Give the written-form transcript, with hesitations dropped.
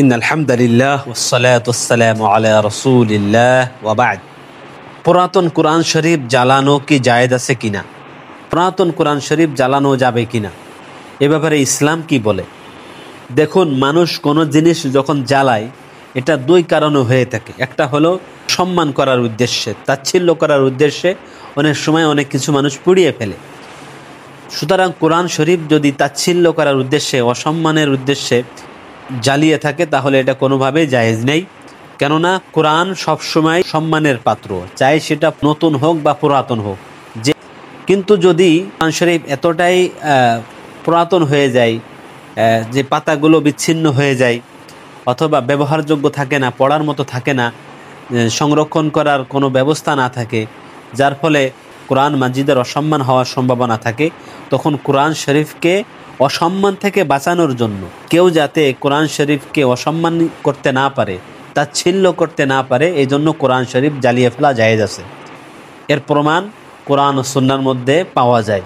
ইন্নাল হামদুলিল্লাহ ওয়াসসালাতু ওয়াসসালামু আলা রাসূলিল্লাহ ওয়া বা'দ। পুরাতন কোরআন শরীফ জ্বালানো কি জায়েজ আছে কিনা, পুরাতন কোরআন শরীফ জ্বালানো যাবে কিনা, এ ব্যাপারে ইসলাম কি বলে? দেখুন, মানুষ কোনো জিনিস যখন জ্বালায় এটা দুই কারণে হয়ে থাকে। একটা হলো সম্মান করার উদ্দেশ্যে, তাচ্ছিল্য করার উদ্দেশ্যে অনেক সময় অনেক কিছু মানুষ পুড়িয়ে ফেলে। সুতরাং কোরআন শরীফ যদি তাচ্ছিল্য করার উদ্দেশ্যে, অসম্মানের উদ্দেশ্যে জ্বালিয়ে থাকে তাহলে এটা কোনোভাবেই জায়েজ নেই। কেননা কোরআন সবসময় সম্মানের পাত্র, চাই সেটা নতুন হোক বা পুরাতন হোক। কিন্তু যদি কোরআন শরীফ এতটাই পুরাতন হয়ে যায় যে পাতাগুলো বিচ্ছিন্ন হয়ে যায় অথবা ব্যবহারযোগ্য থাকে না, পড়ার মতো থাকে না, সংরক্ষণ করার কোনো ব্যবস্থা না থাকে, যার ফলে কোরআন মাজিদের অসম্মান হওয়ার সম্ভাবনা থাকে, তখন কোরআন শরীফকে অসম্মান থেকে বাঁচানোর জন্য কেউ যাতে কোরআন শরীফকে অসম্মান করতে না পারে, তাচ্ছিল্য করতে না পারে, এই জন্য কোরআন শরীফ জ্বালিয়ে ফেলা জায়েজ আছে। এর প্রমাণ কোরআন ও সুন্নাহর মধ্যে পাওয়া যায়।